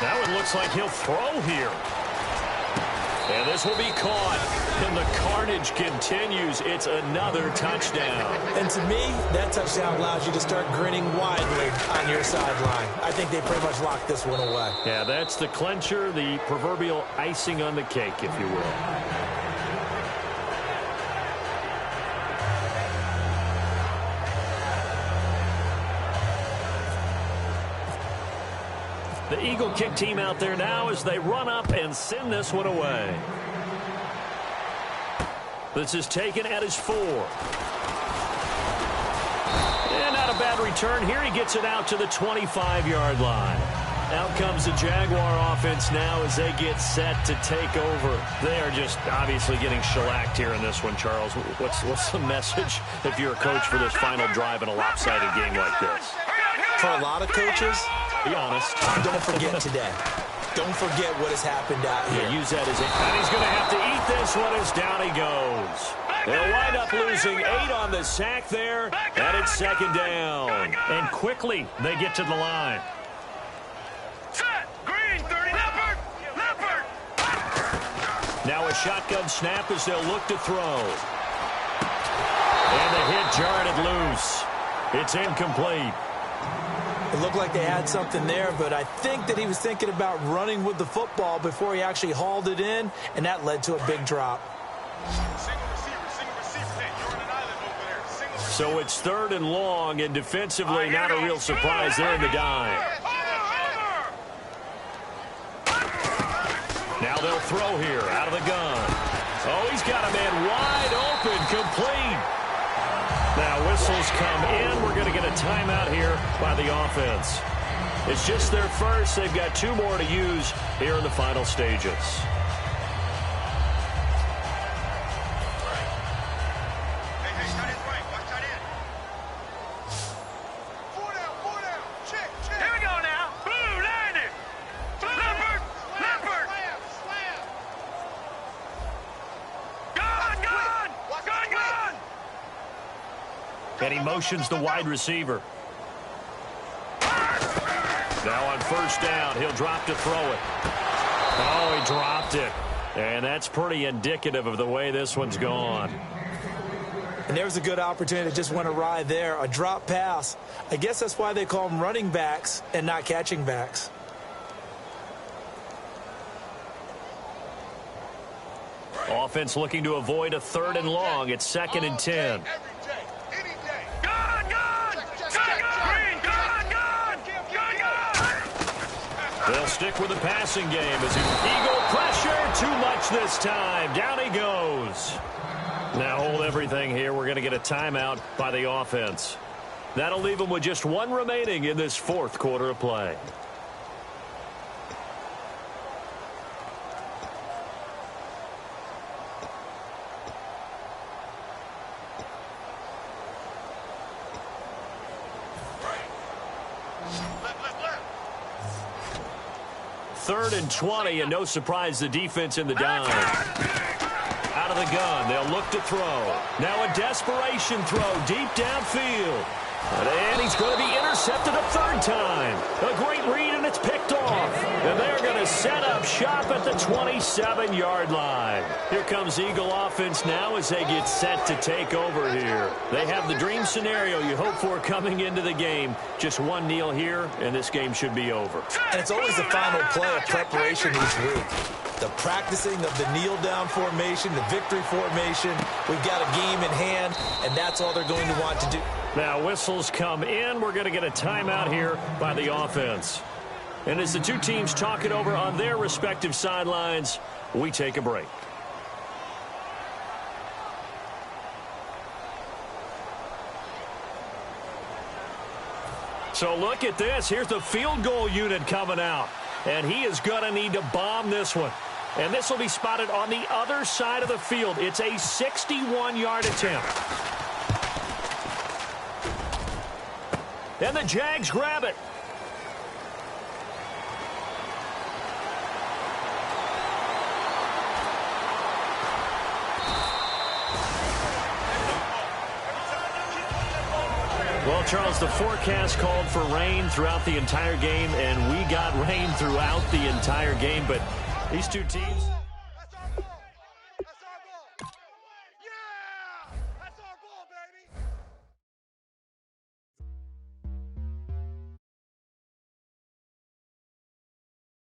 That one looks like he'll throw here. And this will be caught. And the carnage continues. It's another touchdown. And to me, that touchdown allows you to start grinning widely on your sideline. I think they pretty much locked this one away. Yeah, that's the clincher, the proverbial icing on the cake, if you will. The Eagle kick team out there now as they run up and send this one away. This is taken at his 4. And not a bad return here. He gets it out to the 25-yard line. Out comes the Jaguar offense now as they get set to take over. They are just obviously getting shellacked here in this one, Charles. What's the message if you're a coach for this final drive in a lopsided game like this? For a lot of coaches, be honest, don't forget today. Don't forget what has happened out here. Yeah, use that as and he's going to have to eat this one as down he goes. They'll wind up losing 8 on the sack there, and it's 2nd down. And quickly, they get to the line. Set. Green, 30, Leopard. Now a shotgun snap as they'll look to throw. And the hit jarred it loose. It's incomplete. It looked like they had something there, but I think that he was thinking about running with the football before he actually hauled it in, and that led to a big drop. Single receiver. Hey, you're on an island over there. So it's 3rd and long, and defensively not a real surprise there in the dime. Now they'll throw here out of the gun. Oh, he's got a man wide open, complete. Now whistles come in. We're going to get a timeout here by the offense. It's just their first. They've got 2 more to use here in the final stages. And he motions the wide receiver. Now on 1st down, he'll drop to throw it. Oh, he dropped it. And that's pretty indicative of the way this one's gone. And there's a good opportunity to just went awry there. A drop pass. I guess that's why they call them running backs and not catching backs. Offense looking to avoid a 3rd and long. It's 2nd and 10. They'll stick with the passing game as Eagle pressure. Too much this time. Down he goes. Now hold everything here. We're going to get a timeout by the offense. That'll leave them with just 1 remaining in this 4th quarter of play. Third and 20, and no surprise, the defense in the dime. Out of the gun, they'll look to throw. Now a desperation throw deep downfield. And he's going to be intercepted a 3rd time. A great read, and it's picked off. And they're going to set up shop at the 27-yard line. Here comes Eagle offense now as they get set to take over here. They have the dream scenario you hope for coming into the game. Just 1 kneel here, and this game should be over. And it's always the final play of preparation each week. The practicing of the kneel-down formation, the victory formation. We've got a game in hand, and that's all they're going to want to do. Now whistles come in. We're going to get a timeout here by the offense. And as the 2 teams talk it over on their respective sidelines, we take a break. So look at this. Here's the field goal unit coming out. And he is going to need to bomb this one. And this will be spotted on the other side of the field. It's a 61-yard attempt. And the Jags grab it. Well, Charles, the forecast called for rain throughout the entire game, and we got rain throughout the entire game, but these 2 teams...